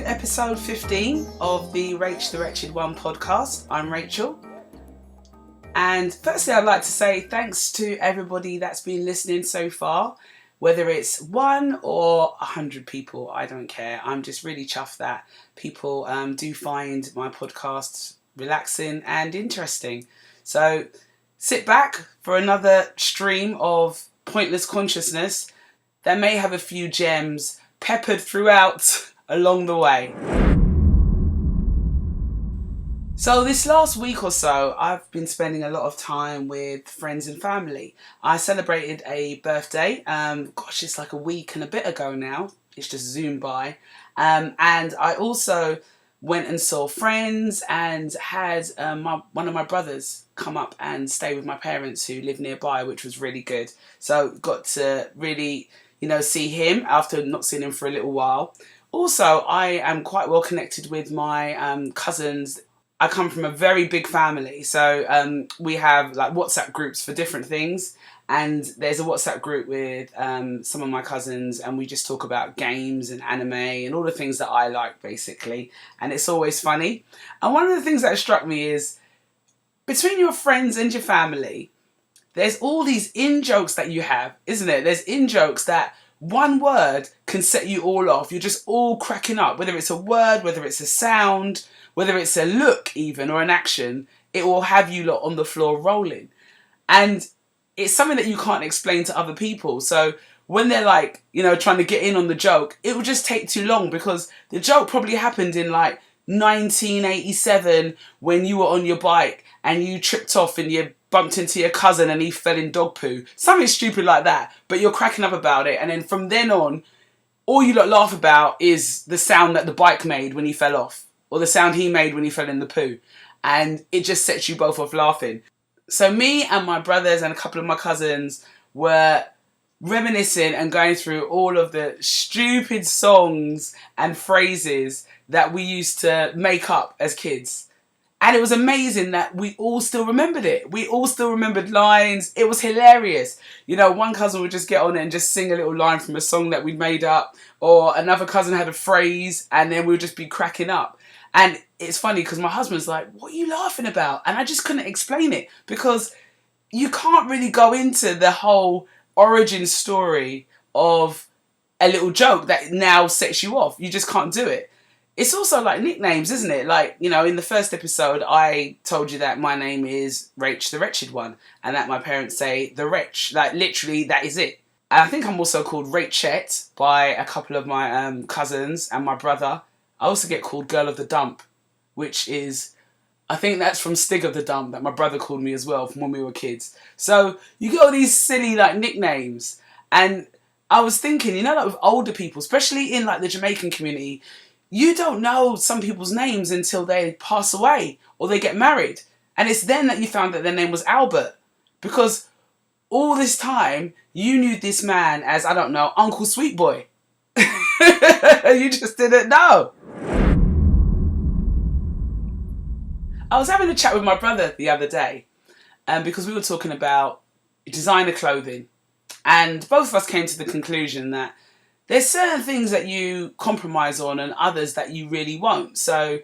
episode 15 of the Rach the Wretched One podcast. I'm Rachel. And firstly, I'd like to say thanks to everybody that's been listening so far. Whether it's 1 or 100 people, I don't care. I'm just really chuffed that people do find my podcasts relaxing and interesting. So sit back for another stream of pointless consciousness that may have a few gems peppered throughout along the way. So this last week or so, I've been spending a lot of time with friends and family. I celebrated a birthday. It's like a week and a bit ago now. It's just zoomed by. And I also went and saw friends and had one of my brothers come up and stay with my parents who live nearby, which was really good. So got to really, see him after not seeing him for a little while. Also, I am quite well connected with my cousins. I come from a very big family, so we have like WhatsApp groups for different things, and there's a WhatsApp group with some of my cousins, and we just talk about games and anime and all the things that I like, basically, and it's always funny. And one of the things that struck me is, between your friends and your family, there's all these in-jokes that you have, isn't it? There's in-jokes that one word can set you all off. You're just all cracking up, whether it's a word, whether it's a sound, whether it's a look even, or an action, it will have you lot on the floor rolling. And it's something that you can't explain to other people. So when they're like, trying to get in on the joke, it will just take too long, because the joke probably happened in like 1987 when you were on your bike and you tripped off and you bumped into your cousin and he fell in dog poo. Something stupid like that, but you're cracking up about it. And then from then on, all you lot laugh about is the sound that the bike made when he fell off, or the sound he made when he fell in the poo. And it just sets you both off laughing. So me and my brothers and a couple of my cousins were reminiscing and going through all of the stupid songs and phrases that we used to make up as kids. And it was amazing that we all still remembered it. We all still remembered lines. It was hilarious. One cousin would just get on it and just sing a little line from a song that we'd made up, or another cousin had a phrase, and then we'd just be cracking up. And it's funny because my husband's like, "What are you laughing about?" And I just couldn't explain it, because you can't really go into the whole origin story of a little joke that now sets you off. You just can't do it. It's also like nicknames, isn't it? Like, in the first episode, I told you that my name is Rach the Wretched One, and that my parents say the Wretch. Like, literally, that is it. And I think I'm also called Rachette by a couple of my cousins and my brother. I also get called Girl of the Dump, which is, I think that's from Stig of the Dump, that my brother called me as well from when we were kids. So you get all these silly like nicknames. And I was thinking, like with older people, especially in like the Jamaican community, you don't know some people's names until they pass away or they get married. And it's then that you found that their name was Albert. Because all this time, you knew this man as, I don't know, Uncle Sweet Boy. You just didn't know. I was having a chat with my brother the other day, because we were talking about designer clothing. And both of us came to the conclusion that there's certain things that you compromise on and others that you really won't. So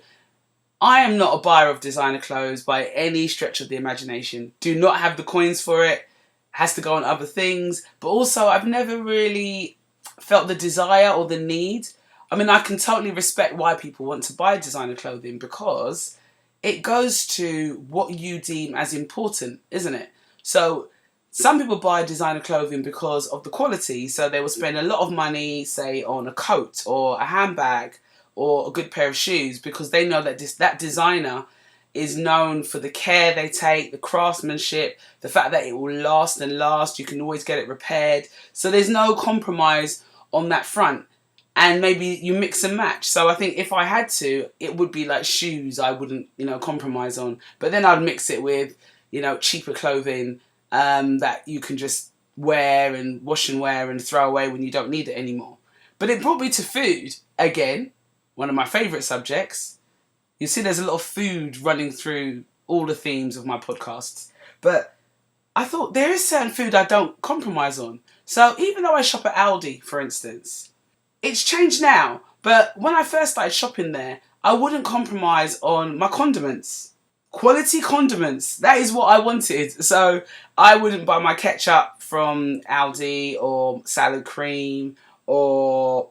I am not a buyer of designer clothes by any stretch of the imagination. Do not have the coins for it. Has to go on other things. But also, I've never really felt the desire or the need. I mean, I can totally respect why people want to buy designer clothing, because it goes to what you deem as important, isn't it? So some people buy designer clothing because of the quality. So they will spend a lot of money, say, on a coat or a handbag or a good pair of shoes, because they know that that designer is known for the care they take, the craftsmanship, the fact that it will last and last. You can always get it repaired. So there's no compromise on that front. And maybe you mix and match. So I think if I had to, it would be like shoes I wouldn't, compromise on. But then I'd mix it with, cheaper clothing that you can just wear and wash and wear and throw away when you don't need it anymore. But it brought me to food. Again, one of my favourite subjects. You see there's a lot of food running through all the themes of my podcasts. But I thought there is certain food I don't compromise on. So even though I shop at Aldi, for instance, it's changed now. But when I first started shopping there, I wouldn't compromise on my condiments. Quality condiments, that is what I wanted. So I wouldn't buy my ketchup from Aldi or salad cream or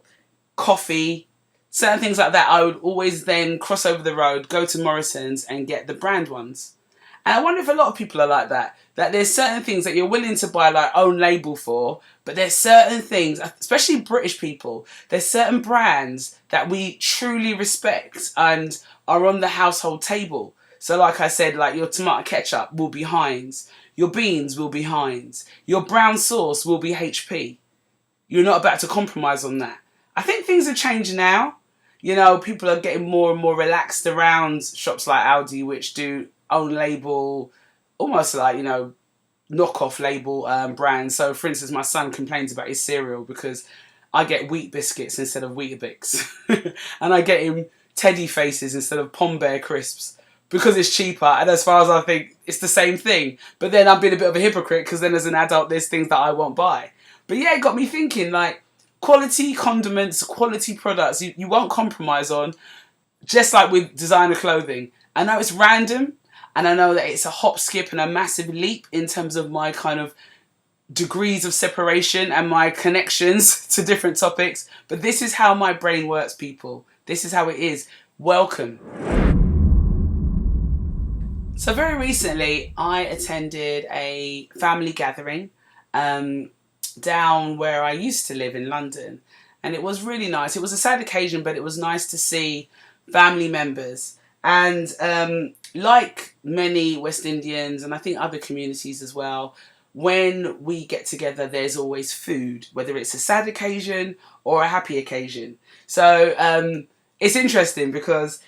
coffee, certain things like that. I would always then cross over the road, go to Morrison's and get the brand ones. And I wonder if a lot of people are like that. That there's certain things that you're willing to buy like own label for, but there's certain things, especially British people, there's certain brands that we truly respect and are on the household table. So like I said, like your tomato ketchup will be Heinz, your beans will be Heinz, your brown sauce will be HP. You're not about to compromise on that. I think things have changed now. You know, people are getting more and more relaxed around shops like Aldi, which do own label, almost like, you know, knockoff label brands. So for instance, my son complains about his cereal because I get wheat biscuits instead of Weetabix. And I get him Teddy Faces instead of Pom Bear crisps because it's cheaper. And as far as I think, it's the same thing. But then I'm being a bit of a hypocrite because then as an adult, there's things that I won't buy. But yeah, it got me thinking, like, quality condiments, quality products, you won't compromise on, just like with designer clothing. I know it's random, and I know that it's a hop, skip, and a massive leap in terms of my kind of degrees of separation and my connections to different topics. But this is how my brain works, people. This is how it is. Welcome. So very recently, I attended a family gathering down where I used to live in London. And it was really nice. It was a sad occasion, but it was nice to see family members. And like many West Indians, and I think other communities as well, when we get together, there's always food, whether it's a sad occasion or a happy occasion. So it's interesting because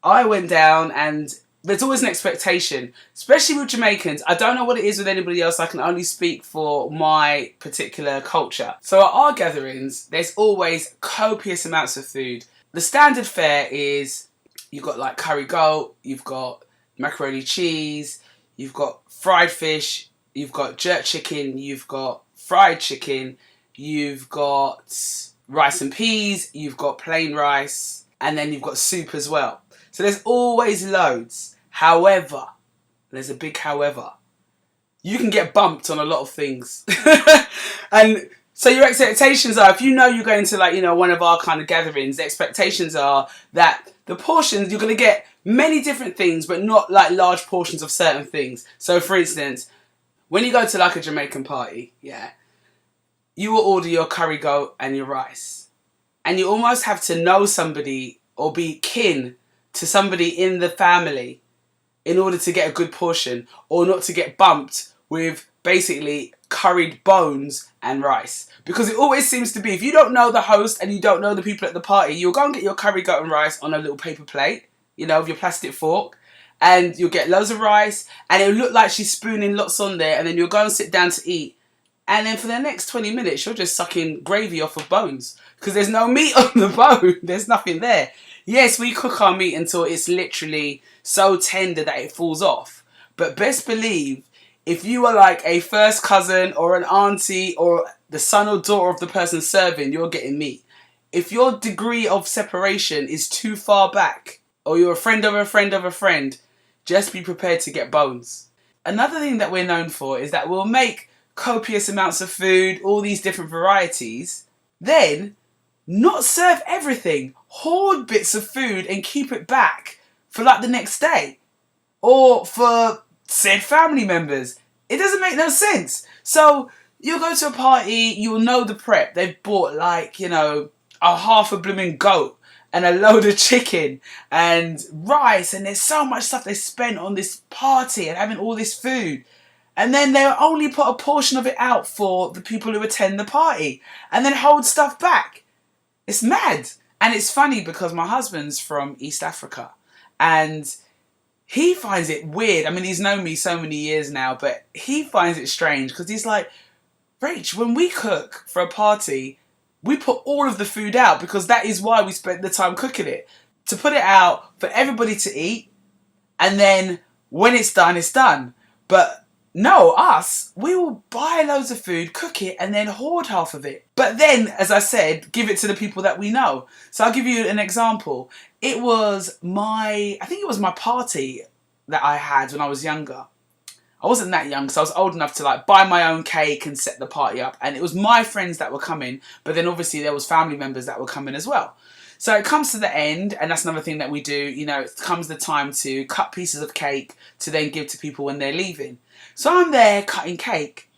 I went down and there's always an expectation, especially with Jamaicans. I don't know what it is with anybody else. I can only speak for my particular culture. So at our gatherings, there's always copious amounts of food. The standard fare is you've got like curry goat, you've got macaroni cheese, you've got fried fish, you've got jerk chicken, you've got fried chicken, you've got rice and peas, you've got plain rice, and then you've got soup as well. So there's always loads. However, there's a big however. You can get bumped on a lot of things. And so your expectations are, if you know you're going to like, you know, one of our kind of gatherings, the expectations are that the portions, you're going to get many different things, but not like large portions of certain things. So for instance, when you go to like a Jamaican party, yeah, you will order your curry goat and your rice. And you almost have to know somebody or be kin to somebody in the family in order to get a good portion, or not to get bumped with basically curried bones and rice. Because it always seems to be, if you don't know the host and you don't know the people at the party, you'll go and get your curry goat and rice on a little paper plate, you know, with your plastic fork, and you'll get loads of rice, and it'll look like she's spooning lots on there, and then you'll go and sit down to eat. And then for the next 20 minutes, you're just sucking gravy off of bones because there's no meat on the bone. There's nothing there. Yes, we cook our meat until it's literally so tender that it falls off. But best believe, if you are like a first cousin or an auntie or the son or daughter of the person serving, you're getting meat. If your degree of separation is too far back, or you're a friend of a friend of a friend, just be prepared to get bones. Another thing that we're known for is that we'll make copious amounts of food, all these different varieties, then not serve everything, hoard bits of food and keep it back for like the next day or for said family members. It doesn't make no sense. So you'll go to a party, you'll know the prep. They've bought like, you know, a half a blooming goat and a load of chicken and rice, and there's so much stuff they spent on this party and having all this food. And then they'll only put a portion of it out for the people who attend the party and then hold stuff back. It's mad. And it's funny because my husband's from East Africa and he finds it weird. I mean, he's known me so many years now, but he finds it strange because he's like, Rach, when we cook for a party, we put all of the food out because that is why we spent the time cooking it. To put it out for everybody to eat, and then when it's done, it's done. But No, us, we will buy loads of food, cook it, and then hoard half of it. But then, as I said, give it to the people that we know. So I'll give you an example. I think it was my party that I had when I was younger. I wasn't that young, so I was old enough to like buy my own cake and set the party up. And it was my friends that were coming, but then obviously there was family members that were coming as well. So it comes to the end, and that's another thing that we do, it comes the time to cut pieces of cake to then give to people when they're leaving. So I'm there cutting cake,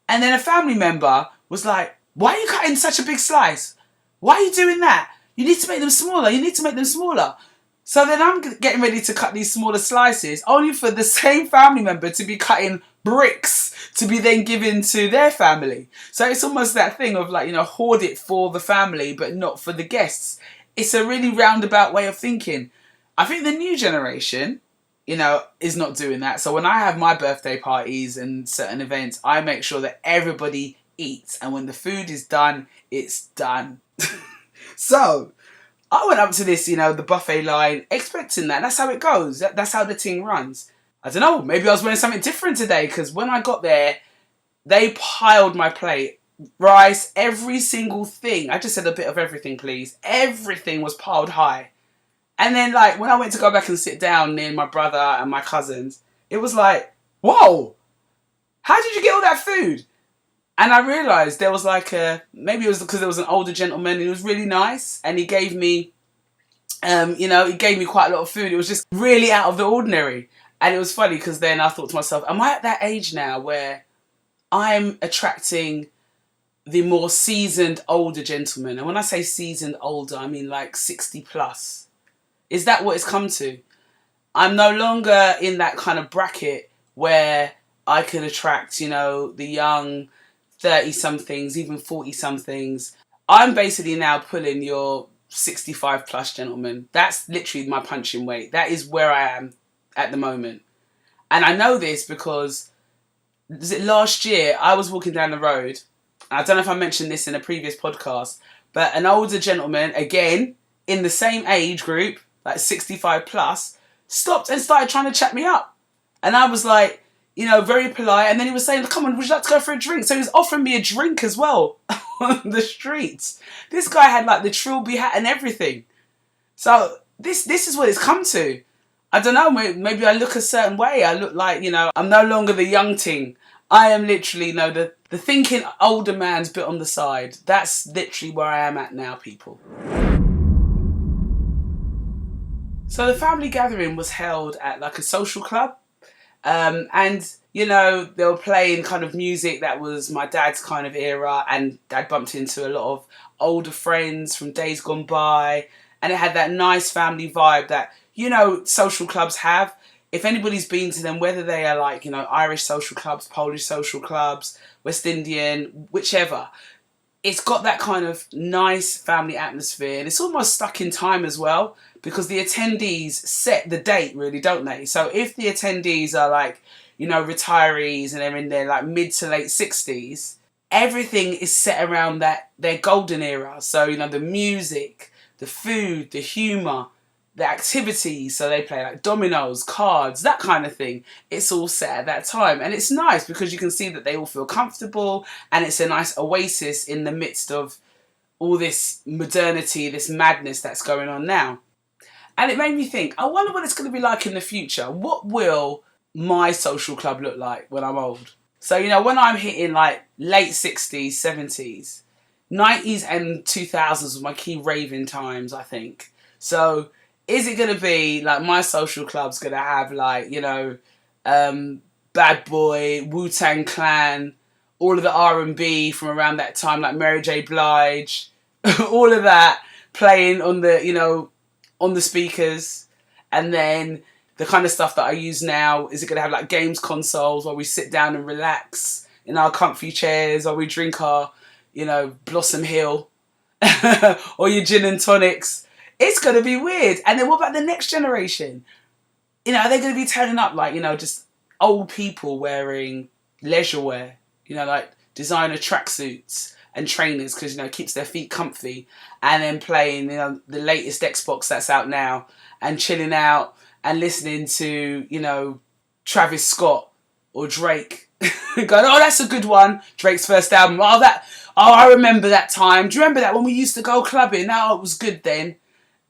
and then a family member was like, why are you cutting such a big slice? Why are you doing that? You need to make them smaller, So then I'm getting ready to cut these smaller slices, only for the same family member to be cutting bricks to be then given to their family. So it's almost that thing of like, hoard it for the family, but not for the guests. It's a really roundabout way of thinking. I think the new generation, is not doing that. So when I have my birthday parties and certain events, I make sure that everybody eats. And when the food is done, it's done. So I went up to this, the buffet line, expecting that. That's how it goes. That's how the thing runs. I don't know, maybe I was wearing something different today, because when I got there, they piled my plate. Rice, every single thing. I just said a bit of everything, please. Everything was piled high. And then, like, when I went to go back and sit down near my brother and my cousins, it was like, whoa, how did you get all that food? And I realised there was like maybe it was because there was an older gentleman, and he was really nice, and he gave me, he gave me quite a lot of food. It was just really out of the ordinary. And it was funny because then I thought to myself, am I at that age now where I'm attracting the more seasoned older gentlemen? And when I say seasoned older, I mean like 60 plus. Is that what it's come to? I'm no longer in that kind of bracket where I can attract, the young 30-somethings, even 40-somethings. I'm basically now pulling your 65 plus gentlemen. That's literally my punching weight. That is where I am at the moment. And I know this because last year I was walking down the road. I don't know if I mentioned this in a previous podcast, but an older gentleman, again, in the same age group, like 65 plus, stopped and started trying to chat me up. And I was like, very polite. And then he was saying, come on, would you like to go for a drink? So he was offering me a drink as well on the streets. This guy had like the trilby hat and everything. So this is what it's come to. I don't know, maybe I look a certain way. I look like, I'm no longer the young ting. I am literally, the thinking older man's bit on the side. That's literally where I am at now, people. So the family gathering was held at like a social club. And, they were playing kind of music that was my dad's kind of era. And Dad bumped into a lot of older friends from days gone by. And it had that nice family vibe that, social clubs have. If anybody's been to them, whether they are like, Irish social clubs, Polish social clubs, West Indian, whichever, it's got that kind of nice family atmosphere. And it's almost stuck in time as well, because the attendees set the date, really, don't they? So if the attendees are like, retirees and they're in their like mid to late 60s, everything is set around their golden era. So, the music, the food, the humour, the activities, so they play like dominoes, cards, that kind of thing. It's all set at that time. And it's nice because you can see that they all feel comfortable, and it's a nice oasis in the midst of all this modernity, this madness that's going on now. And it made me think, I wonder what it's going to be like in the future. What will my social club look like when I'm old? So, when I'm hitting like late 60s, 70s, 90s and 2000s was my key raving times, I think. So is it going to be like my social club's going to have like, Bad Boy, Wu-Tang Clan, all of the R&B from around that time, like Mary J. Blige, all of that playing on the, on the speakers? And then the kind of stuff that I use now, is it going to have like games consoles where we sit down and relax in our comfy chairs, or we drink our, Blossom Hill or your gin and tonics? It's going to be weird. And then what about the next generation? Are they going to be turning up like, just old people wearing leisure wear, like designer tracksuits and trainers because, it keeps their feet comfy, and then playing, the latest Xbox that's out now, and chilling out and listening to, Travis Scott or Drake. Going, oh, that's a good one. Drake's first album. I remember that time. Do you remember that when we used to go clubbing? Now it was good then.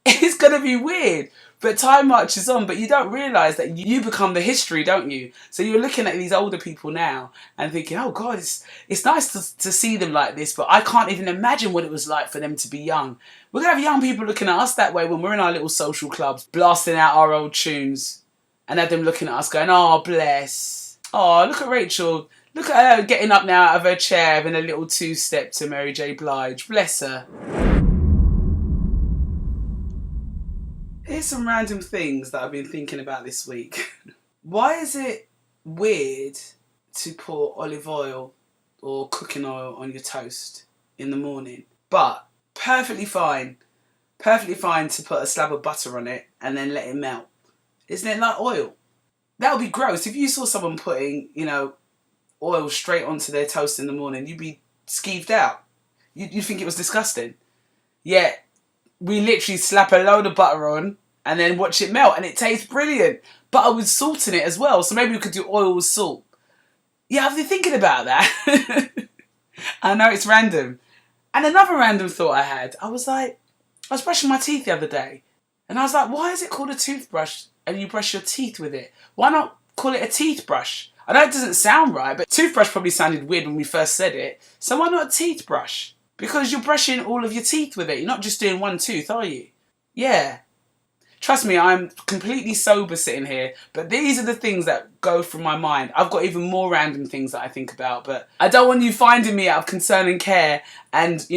It's going to be weird. But time marches on, but you don't realise that you become the history, don't you? So you're looking at these older people now and thinking, oh God, it's nice to see them like this, but I can't even imagine what it was like for them to be young. We're going to have young people looking at us that way when we're in our little social clubs, blasting out our old tunes, and have them looking at us going, oh, bless. Oh, look at Rachel. Look at her getting up now out of her chair, having a little two-step to Mary J. Blige. Bless her. Here's some random things that I've been thinking about this week. Why is it weird to pour olive oil or cooking oil on your toast in the morning? But perfectly fine to put a slab of butter on it and then let it melt. Isn't it like oil? That would be gross. If you saw someone putting, oil straight onto their toast in the morning, you'd be skeeved out. You'd think it was disgusting. Yet, we literally slap a load of butter on and then watch it melt, and it tastes brilliant. Butter with salt in it as well, so maybe we could do oil with salt. Yeah, I've been thinking about that. I know it's random. And another random thought I had, I was brushing my teeth the other day, and I was like, why is it called a toothbrush and you brush your teeth with it? Why not call it a teeth brush? I know it doesn't sound right, but toothbrush probably sounded weird when we first said it, so why not a teeth brush? Because you're brushing all of your teeth with it. You're not just doing one tooth, are you? Yeah. Trust me, I'm completely sober sitting here, but these are the things that go through my mind. I've got even more random things that I think about, but I don't want you finding me out of concern and care and,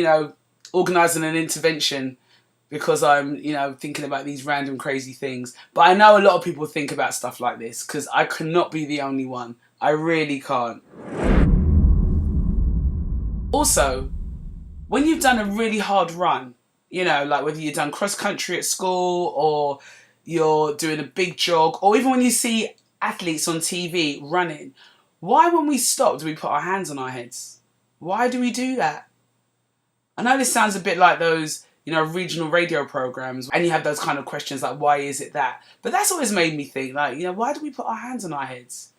organising an intervention because I'm, thinking about these random crazy things. But I know a lot of people think about stuff like this because I cannot be the only one. I really can't. Also, when you've done a really hard run, like whether you've done cross country at school or you're doing a big jog, or even when you see athletes on TV running, why when we stop do we put our hands on our heads? Why do we do that? I know this sounds a bit like those, regional radio programs, and you have those kind of questions like, why is it that? But that's always made me think, why do we put our hands on our heads?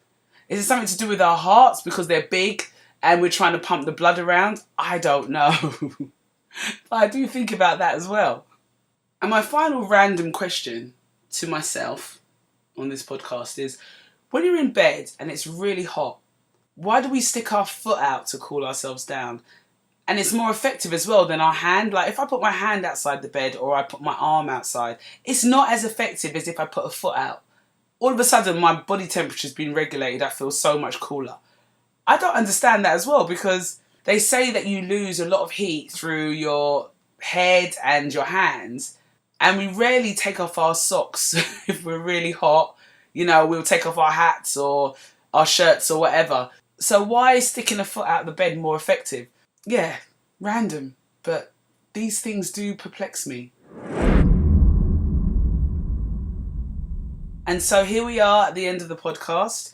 Is it something to do with our hearts because they're big and we're trying to pump the blood around? I don't know. But I do think about that as well. And my final random question to myself on this podcast is, when you're in bed and it's really hot, why do we stick our foot out to cool ourselves down? And it's more effective as well than our hand. Like if I put my hand outside the bed or I put my arm outside, it's not as effective as if I put a foot out. All of a sudden my body temperature's been regulated. I feel so much cooler. I don't understand that as well because they say that you lose a lot of heat through your head and your hands, and we rarely take off our socks if we're really hot. We'll take off our hats or our shirts or whatever. So why is sticking a foot out of the bed more effective? Yeah, random, but these things do perplex me. And so here we are at the end of the podcast,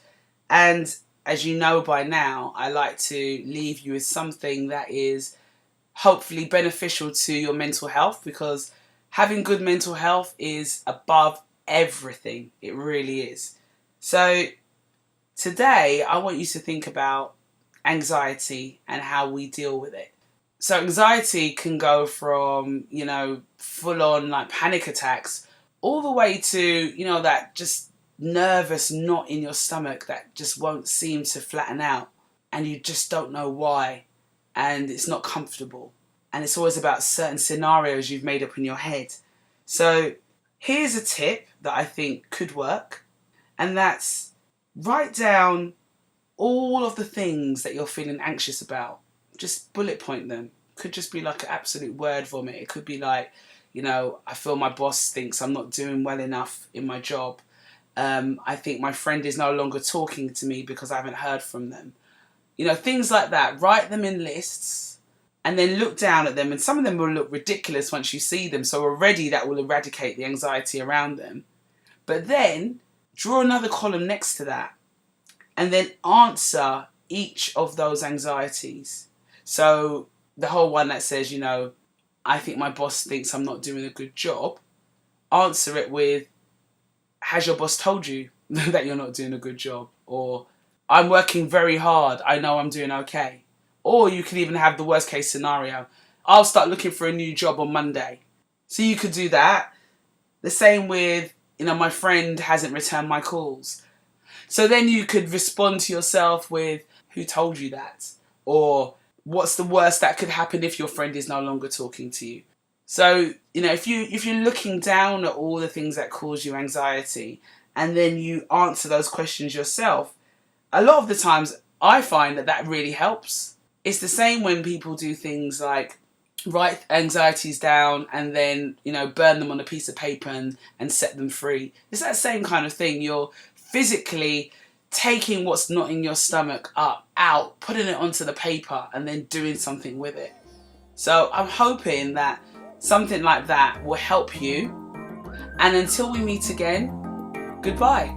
and as you know by now, I like to leave you with something that is hopefully beneficial to your mental health, because having good mental health is above everything. It really is. So today, I want you to think about anxiety and how we deal with it. So anxiety can go from, full on like panic attacks all the way to, that just nervous knot in your stomach that just won't seem to flatten out and you just don't know why, and it's not comfortable, and it's always about certain scenarios you've made up in your head. So here's a tip that I think could work, and that's write down all of the things that you're feeling anxious about. Just bullet point them. Could just be like an absolute word vomit. It could be like, I feel my boss thinks I'm not doing well enough in my job. I think my friend is no longer talking to me because I haven't heard from them. Things like that. Write them in lists and then look down at them. And some of them will look ridiculous once you see them. So already that will eradicate the anxiety around them. But then draw another column next to that and then answer each of those anxieties. So the whole one that says, I think my boss thinks I'm not doing a good job, answer it with, has your boss told you that you're not doing a good job? Or I'm working very hard. I know I'm doing okay. Or you could even have the worst case scenario. I'll start looking for a new job on Monday. So you could do that. The same with, my friend hasn't returned my calls. So then you could respond to yourself with, who told you that? Or what's the worst that could happen if your friend is no longer talking to you? So, if you're looking down at all the things that cause you anxiety and then you answer those questions yourself, a lot of the times I find that really helps. It's the same when people do things like write anxieties down and then, burn them on a piece of paper and set them free. It's that same kind of thing. You're physically taking what's not in your stomach out, putting it onto the paper and then doing something with it. So I'm hoping that something like that will help you. And until we meet again, goodbye.